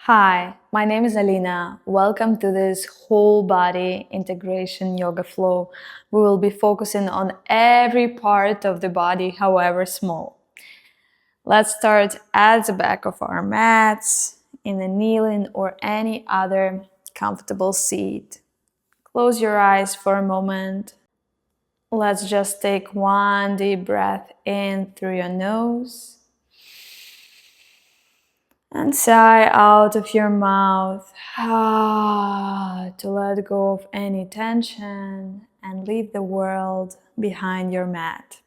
Hi, my name is Alina. Welcome to this whole body integration yoga flow. We will be focusing on every part of the body, however small. Let's start at the back of our mats, in a kneeling or any other comfortable seat. Close your eyes for a moment. Let's just take one deep breath in through your nose. And sigh out of your mouth to let go of any tension and leave the world behind your mat.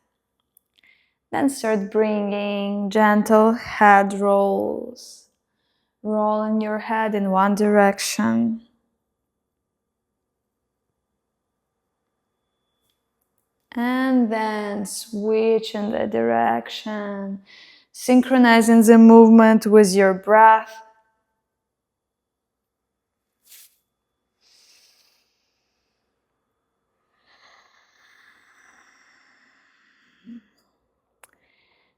Then start bringing gentle head rolls, rolling your head in one direction. And then switch in the direction, synchronizing the movement with your breath.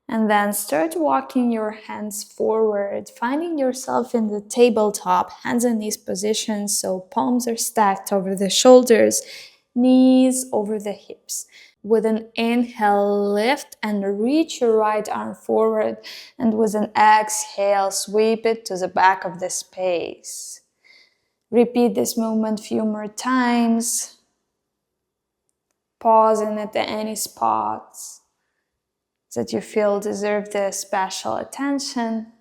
And then start walking your hands forward, finding yourself in the tabletop, hands and knees position, so palms are stacked over the shoulders, knees over the hips. With an inhale, lift and reach your right arm forward, and with an exhale, sweep it to the back of the space. Repeat this movement a few more times, pausing at any spots that you feel deserve the special attention.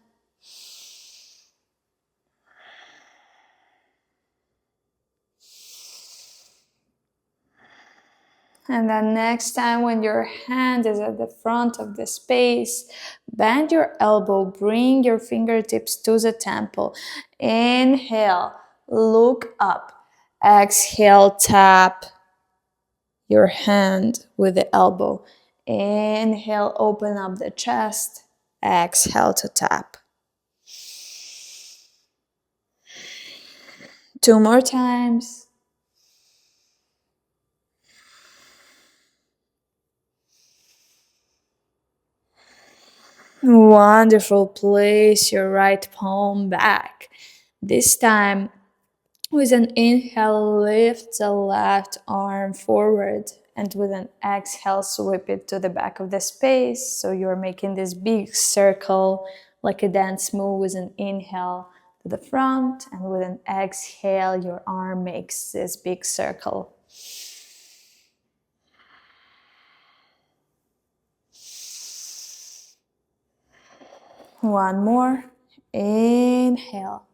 And then next time when your hand is at the front of the space, bend your elbow, bring your fingertips to the temple. Inhale, look up. Exhale, tap your hand with the elbow. Inhale, open up the chest. Exhale to tap. 2 more times. Wonderful. Place your right palm back. This time, with an inhale, lift the left arm forward. And with an exhale, sweep it to the back of the space. So you're making this big circle like a dance move with an inhale to the front. And with an exhale, your arm makes this big circle. One more. Inhale.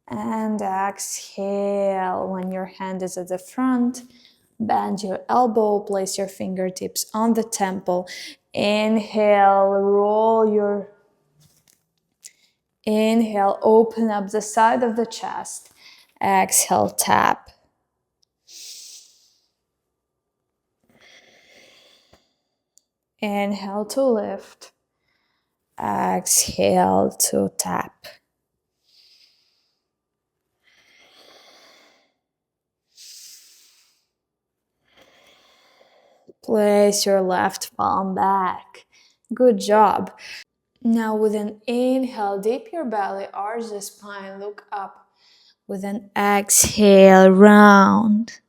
And exhale. When your hand is at the front, bend your elbow, place your fingertips on the temple. Inhale, Inhale, open up the side of the chest. Exhale, tap. Inhale to lift. Exhale to tap. Place your left palm back. Good job. Now with an inhale, dip your belly, arch the spine, look up. With an exhale, round.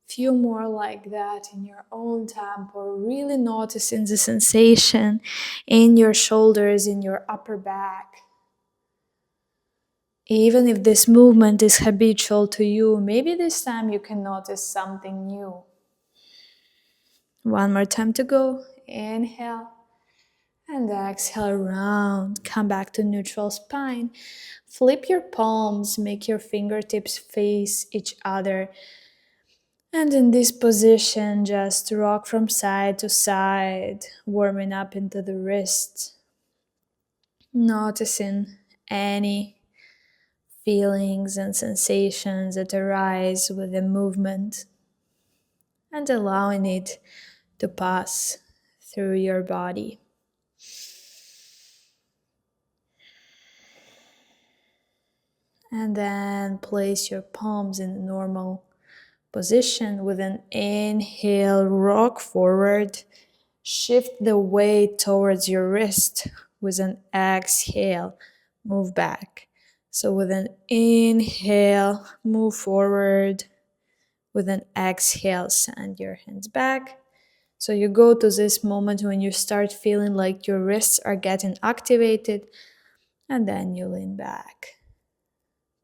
Few more like that in your own tempo, really noticing the sensation in your shoulders, in your upper back. Even if this movement is habitual to you, maybe this time you can notice something new. One more time to go. Inhale. And exhale, round. Come back to neutral spine. Flip your palms, make your fingertips face each other. And in this position, just rock from side to side, warming up into the wrists. Noticing any feelings and sensations that arise with the movement. And allowing it to pass through your body. And then place your palms in the normal position. With an inhale, rock forward. Shift the weight towards your wrist. With an exhale, move back. So with an inhale, move forward. With an exhale, send your hands back. So you go to this moment when you start feeling like your wrists are getting activated, and then you lean back.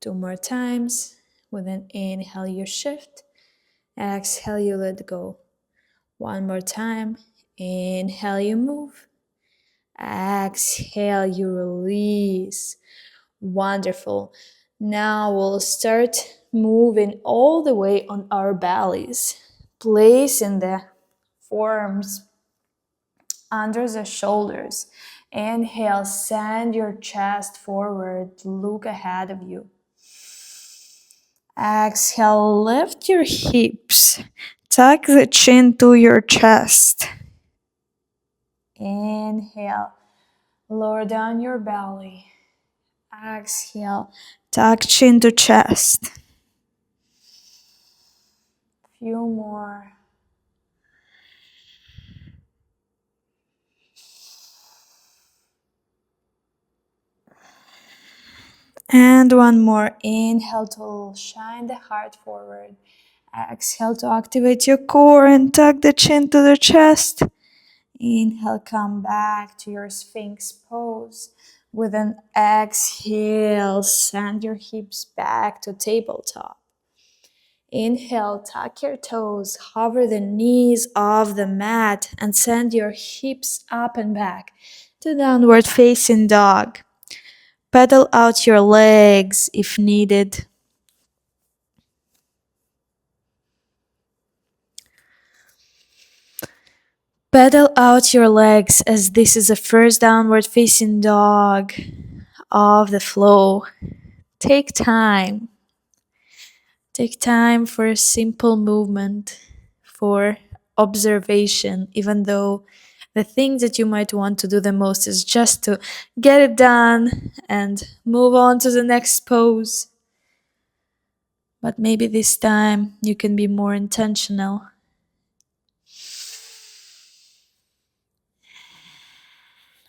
2 more times. With an inhale, you shift. Exhale, you let go. 1 more time. Inhale, you move. Exhale, you release. Wonderful. Now we'll start moving all the way on our bellies, placing the forearms under the shoulders. Inhale, send your chest forward, look ahead of you. Exhale, lift your hips, tuck the chin to your chest. Inhale, lower down your belly. Exhale, tuck chin to chest. Few more. And one more. Inhale to shine the heart forward. Exhale to activate your core and tuck the chin to the chest. Inhale, come back to your Sphinx pose. With an exhale, send your hips back to tabletop. Inhale, tuck your toes, hover the knees off the mat, and send your hips up and back to downward facing dog. Pedal out your legs if needed. Pedal out your legs as this is a first downward facing dog of the flow. Take time. Take time for a simple movement, for observation, even though the thing that you might want to do the most is just to get it done and move on to the next pose. But maybe this time you can be more intentional.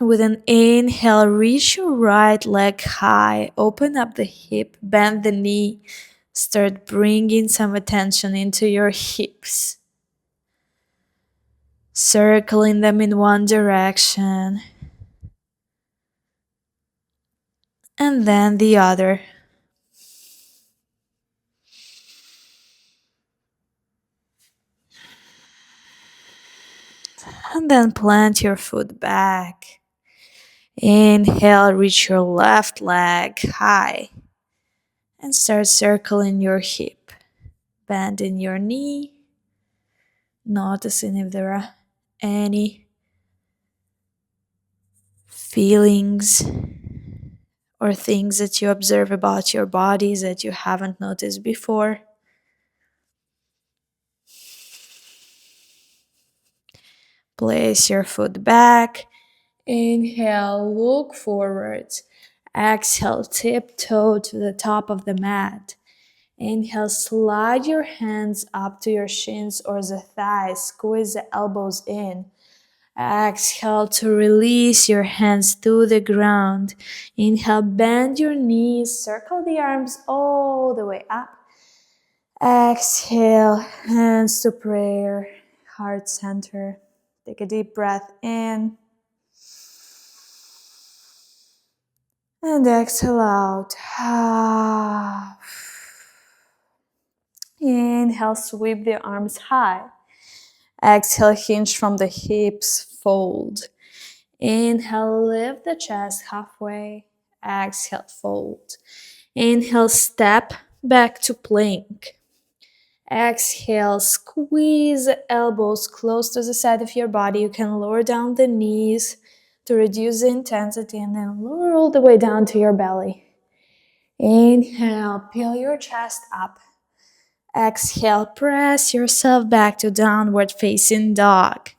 With an inhale, reach your right leg high, open up the hip, bend the knee, start bringing some attention into your hips. Circling them in one direction and then the other. And then plant your foot back. Inhale, reach your left leg high and start circling your hip. Bending your knee, noticing if there are any feelings or things that you observe about your body that you haven't noticed before. Place your foot back. Inhale, look forwards. Exhale, tiptoe to the top of the mat. Inhale, slide your hands up to your shins or the thighs. Squeeze the elbows in. Exhale to release your hands to the ground. Inhale, bend your knees. Circle the arms all the way up. Exhale, hands to prayer. Heart center. Take a deep breath in. And exhale out. Inhale, sweep the arms high. Exhale, hinge from the hips, fold. Inhale, lift the chest halfway. Exhale, fold. Inhale, step back to plank. Exhale, squeeze the elbows close to the side of your body. You can lower down the knees to reduce the intensity and then lower all the way down to your belly. Inhale, peel your chest up. Exhale, press yourself back to downward facing dog.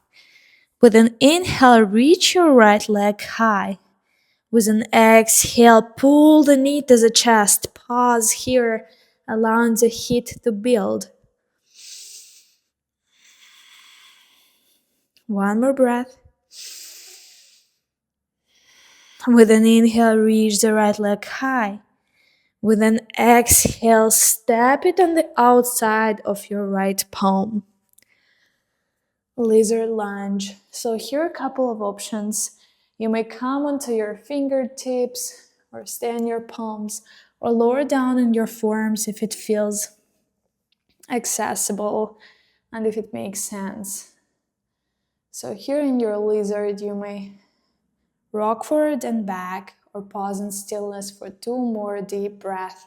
With an inhale, reach your right leg high. With an exhale, pull the knee to the chest. Pause here, allowing the heat to build. One more breath. With an inhale, reach the right leg high. With an exhale, step it on the outside of your right palm. Lizard lunge. So here are a couple of options. You may come onto your fingertips or stay on your palms or lower down in your forearms if it feels accessible and if it makes sense. So here in your lizard, you may rock forward and back or pause in stillness for 2 more deep breaths.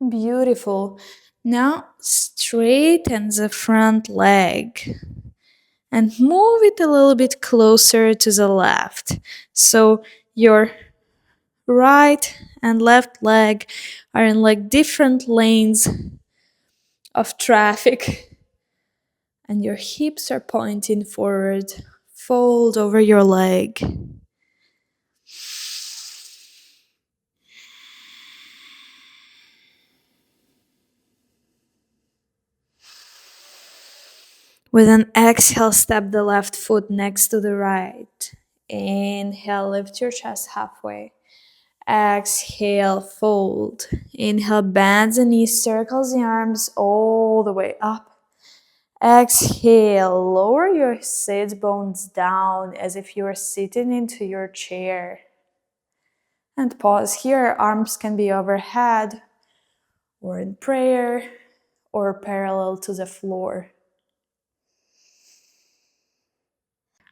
Beautiful. Now straighten the front leg and move it a little bit closer to the left. So your right and left leg are in like different lanes of traffic, and your hips are pointing forward. Fold over your leg. With an exhale, step the left foot next to the right. Inhale, lift your chest halfway. Exhale, fold. Inhale, bend the knees, circle the arms all the way up. Exhale, lower your sit bones down as if you are sitting into your chair. And pause here. Arms can be overhead or in prayer or parallel to the floor.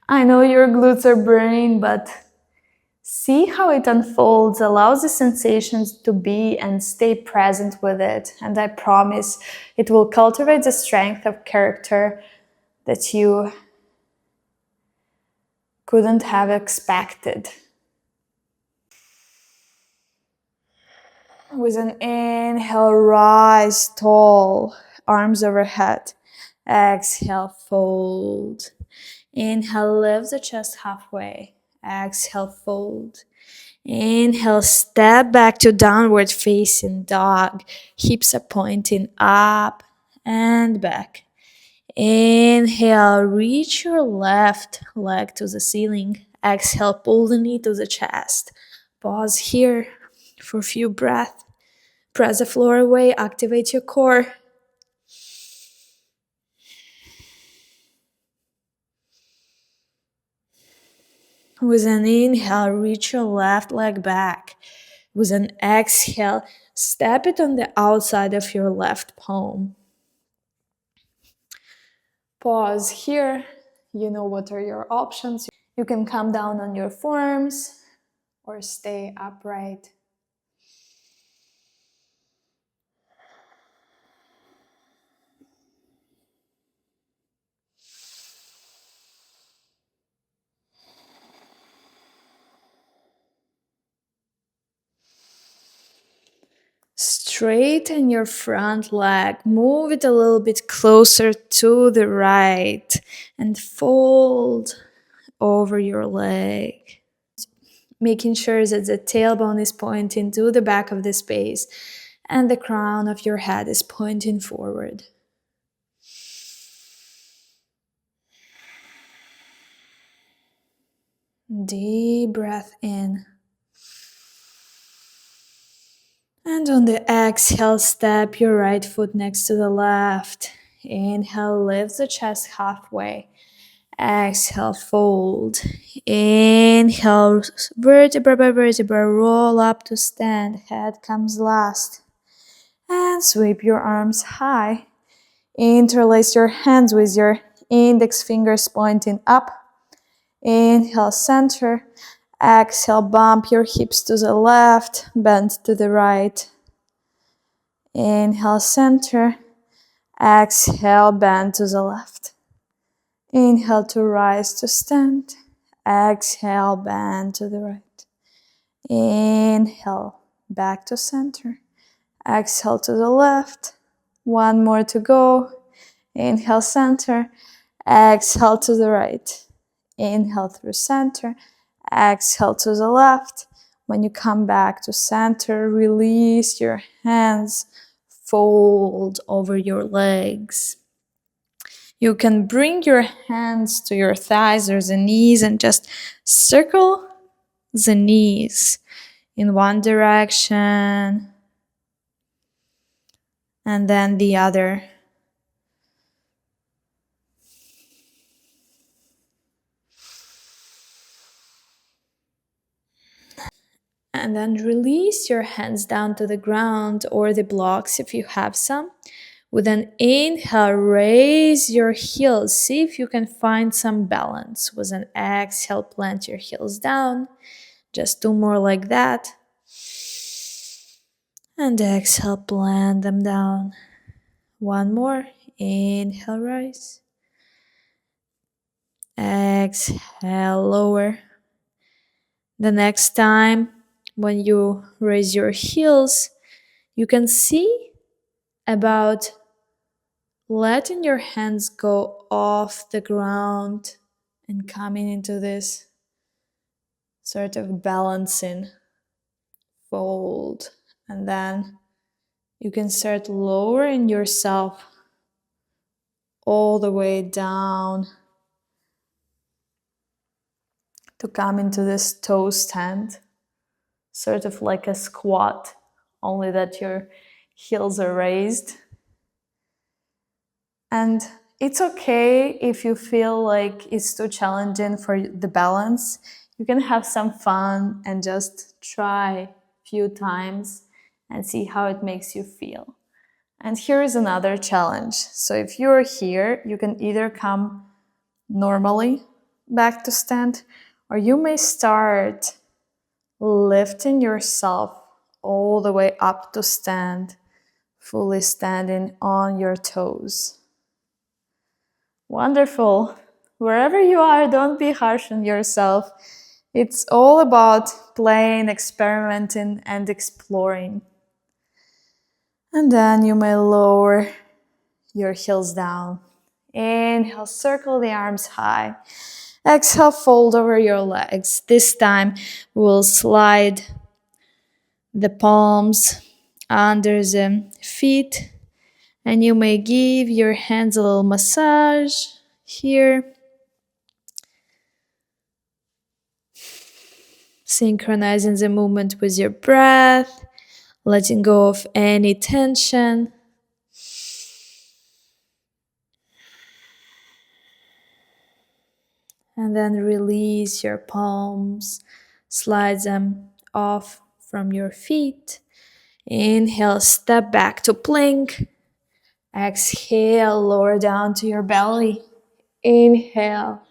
I know your glutes are burning, but see how it unfolds. Allow the sensations to be and stay present with it. And I promise it will cultivate the strength of character that you couldn't have expected. With an inhale, rise tall, arms overhead. Exhale, fold. Inhale, lift the chest halfway. Exhale, fold. Inhale, step back to downward facing dog. Hips are pointing up and back. Inhale, reach your left leg to the ceiling. Exhale, pull the knee to the chest. Pause here for a few breaths. Press the floor away, activate your core. With an inhale, reach your left leg back. With an exhale, step it on the outside of your left palm. Pause here. You know what are your options. You can come down on your forearms or stay upright. Straighten your front leg, move it a little bit closer to the right and fold over your leg. Making sure that the tailbone is pointing to the back of the space and the crown of your head is pointing forward. Deep breath in. And on the exhale, step your right foot next to the left. Inhale, lift the chest halfway. Exhale, fold. Inhale, vertebra by vertebra, roll up to stand. Head comes last. And sweep your arms high. Interlace your hands with your index fingers pointing up. Inhale, center. Exhale, bump your hips to the left, bend to the right. Inhale, center. Exhale, bend to the left. Inhale to rise to stand. Exhale, bend to the right. Inhale, back to center. Exhale to the left. One more to go. Inhale, center. Exhale to the right. Inhale through center. Exhale to the left. When you come back to center, release your hands, fold over your legs. You can bring your hands to your thighs or the knees and just circle the knees in one direction and then the other. And then release your hands down to the ground or the blocks if you have some. With an inhale, raise your heels. See if you can find some balance. With an exhale, plant your heels down. Just 2 more like that. And exhale, plant them down. 1 more. Inhale, rise. Exhale, lower. The next time when you raise your heels, you can see about letting your hands go off the ground and coming into this sort of balancing fold. And then you can start lowering yourself all the way down to come into this toe stand, sort of like a squat, only that your heels are raised. And it's okay if you feel like it's too challenging for the balance. You can have some fun and just try a few times and see how it makes you feel. And here is another challenge. So if you're here, you can either come normally back to stand, or you may start lifting yourself all the way up to stand, fully standing on your toes. Wonderful. Wherever you are, don't be harsh on yourself. It's all about playing, experimenting, and exploring. And then you may lower your heels down. Inhale, circle the arms high. Exhale, fold over your legs. This time we'll slide the palms under the feet, and you may give your hands a little massage here. Synchronizing the movement with your breath, letting go of any tension. And then release your palms, slide them off from your feet. Inhale, step back to plank. Exhale, lower down to your belly. Inhale,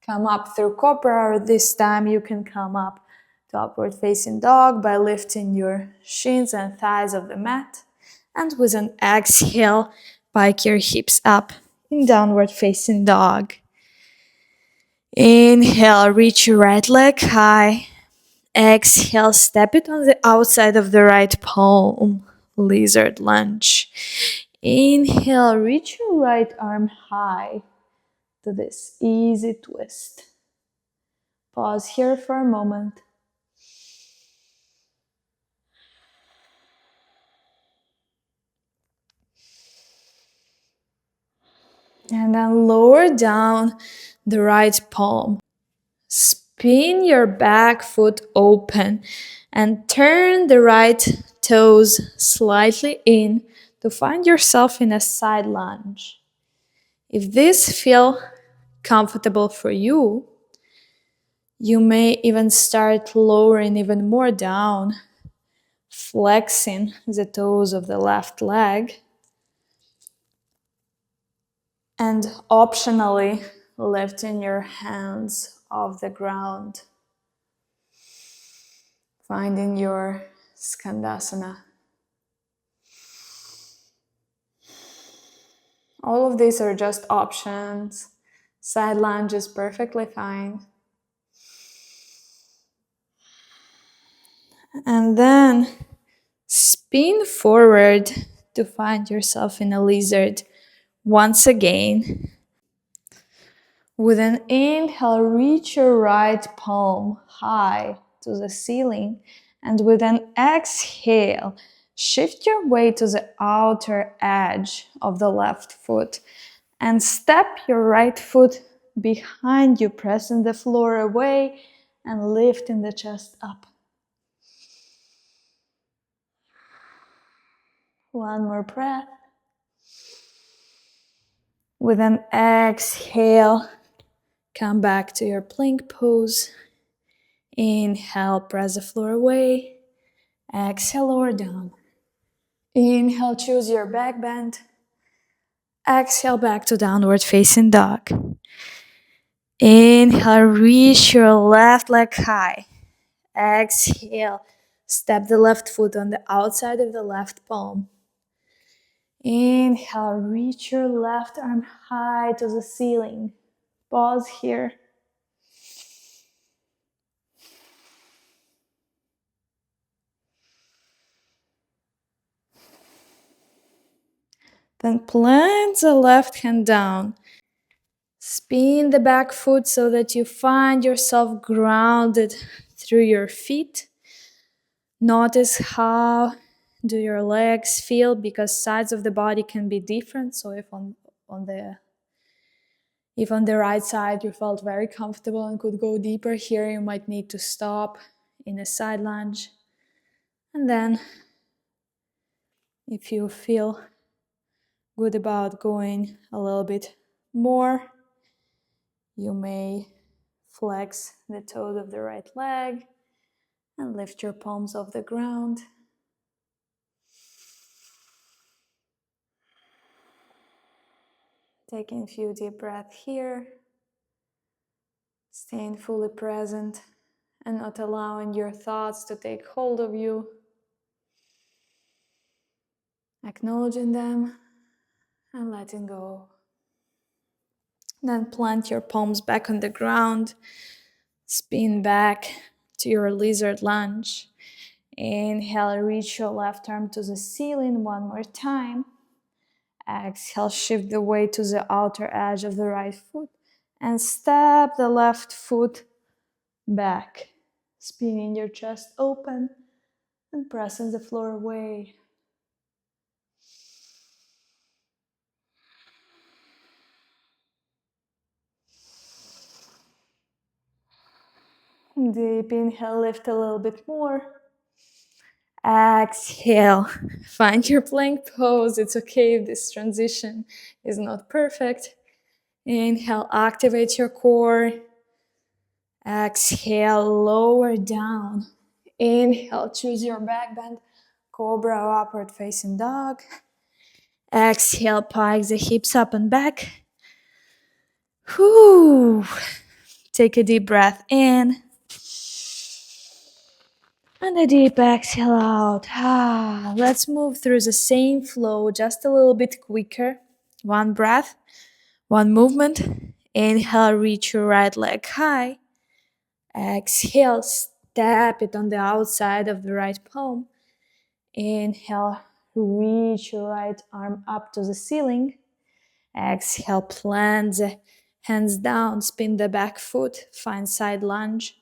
come up through cobra, or this time you can come up to upward facing dog by lifting your shins and thighs off the mat. And with an exhale, pike your hips up in downward facing dog. Inhale, reach your right leg high. Exhale, step it on the outside of the right palm. Lizard lunge. Inhale, reach your right arm high to this easy twist. Pause here for a moment. And then lower down the right palm. Spin your back foot open and turn the right toes slightly in to find yourself in a side lunge. If this feels comfortable for you, you may even start lowering even more down, flexing the toes of the left leg, and optionally lifting your hands off the ground, finding your Skandasana. All of these are just options. Side lunge is perfectly fine. And then spin forward to find yourself in a lizard once again. With an inhale, reach your right palm high to the ceiling. And with an exhale, shift your weight to the outer edge of the left foot and step your right foot behind you, pressing the floor away and lifting the chest up. One more breath. With an exhale, come back to your plank pose. Inhale, press the floor away. Exhale, lower down. Inhale, choose your back bend. Exhale, back to downward facing dog. Inhale, reach your left leg high. Exhale, step the left foot on the outside of the left palm. Inhale, reach your left arm high to the ceiling. Pause here. Then plant the left hand down. Spin the back foot so that you find yourself grounded through your feet. Notice how do your legs feel, because sides of the body can be different. So if on the right side you felt very comfortable and could go deeper, here you might need to stop in a side lunge. And then if you feel good about going a little bit more, you may flex the toes of the right leg and lift your palms off the ground. Taking a few deep breaths here, staying fully present and not allowing your thoughts to take hold of you. Acknowledging them and letting go. Then plant your palms back on the ground. Spin back to your lizard lunge. Inhale, reach your left arm to the ceiling one more time. Exhale, shift the weight to the outer edge of the right foot and step the left foot back, spinning your chest open and pressing the floor away. Deep inhale, lift a little bit more. Exhale, find your plank pose. It's okay if this transition is not perfect. Inhale, activate your core. Exhale, lower down. Inhale, choose your back bend. Cobra, upward facing dog. Exhale, pike the hips up and back. Whew. Take a deep breath in. And a deep exhale out. Let's move through the same flow, just a little bit quicker. One breath, one movement. Inhale, reach your right leg high. Exhale, step it on the outside of the right palm. Inhale, reach your right arm up to the ceiling. Exhale, plant the hands down, spin the back foot, find side lunge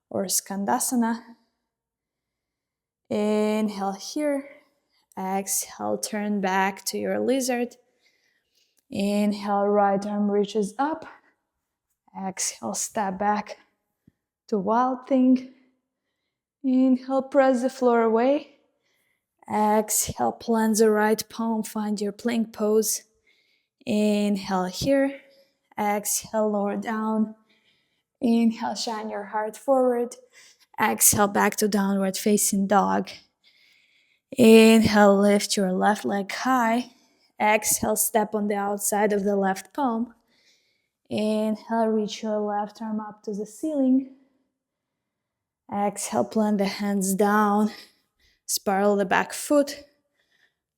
or skandasana. Inhale here. Exhale, turn back to your lizard. Inhale, right arm reaches up. Exhale, step back to wild thing. Inhale, press the floor away. Exhale, plant the right palm, find your plank pose. Inhale here. Exhale, lower down. Inhale, shine your heart forward. Exhale, back to downward facing dog. Inhale, lift your left leg high. Exhale, step on the outside of the left palm. Inhale, reach your left arm up to the ceiling. Exhale, plant the hands down. Spiral the back foot.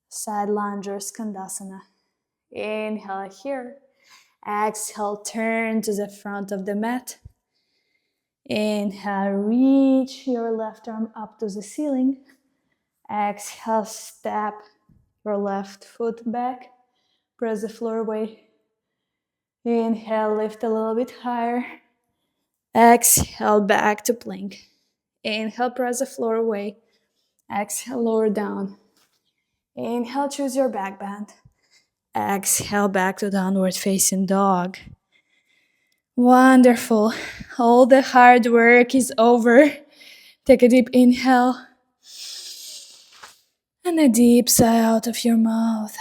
Side lunge or skandasana. Inhale here. Exhale, turn to the front of the mat. Inhale, reach your left arm up to the ceiling. Exhale, step your left foot back. Press the floor away. Inhale, lift a little bit higher. Exhale, back to plank. Inhale, press the floor away. Exhale, lower down. Inhale, choose your back bend. Exhale, back to downward facing dog. Wonderful. All the hard work is over. Take a deep inhale. And a deep sigh out of your mouth.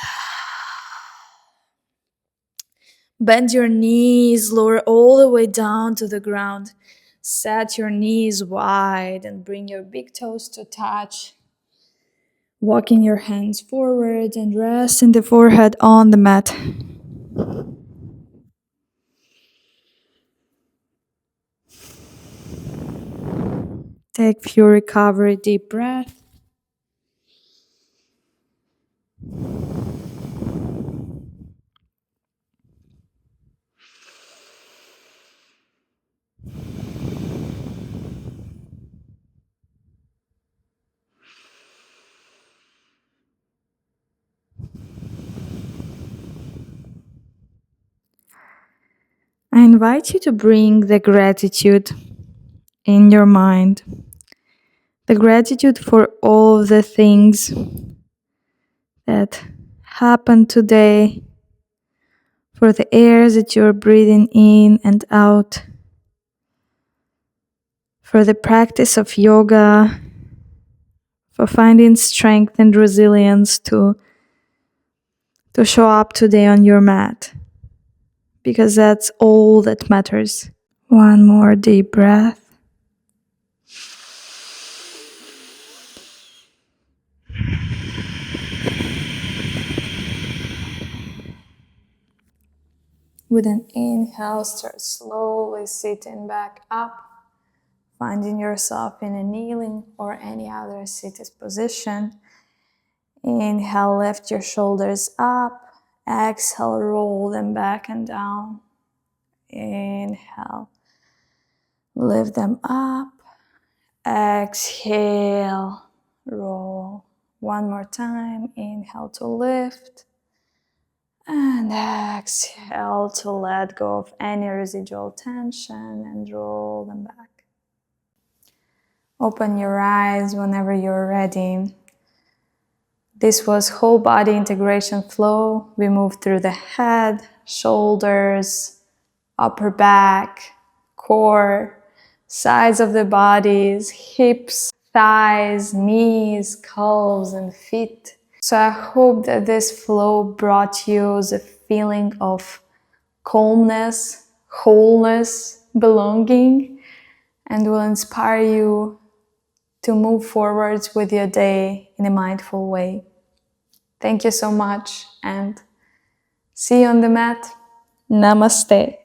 Bend your knees, lower all the way down to the ground. Set your knees wide and bring your big toes to touch. Walking your hands forward and resting the forehead on the mat. Take few recovery deep breath. I invite you to bring the gratitude in your mind. The gratitude for all the things that happened today, for the air that you're breathing in and out, for the practice of yoga, for finding strength and resilience to show up today on your mat, because that's all that matters. One more deep breath. With an inhale, start slowly sitting back up, finding yourself in a kneeling or any other seated position. Inhale, lift your shoulders up. Exhale, roll them back and down. Inhale, lift them up. Exhale, roll. One more time. Inhale to lift. And exhale to let go of any residual tension and roll them back. Open your eyes whenever you're ready. This was whole body integration flow. We moved through the head, shoulders, upper back, core, sides of the bodies, hips, thighs, knees, calves, and feet. So I hope that this flow brought you the feeling of calmness, wholeness, belonging, and will inspire you to move forwards with your day in a mindful way. Thank you so much and see you on the mat. Namaste.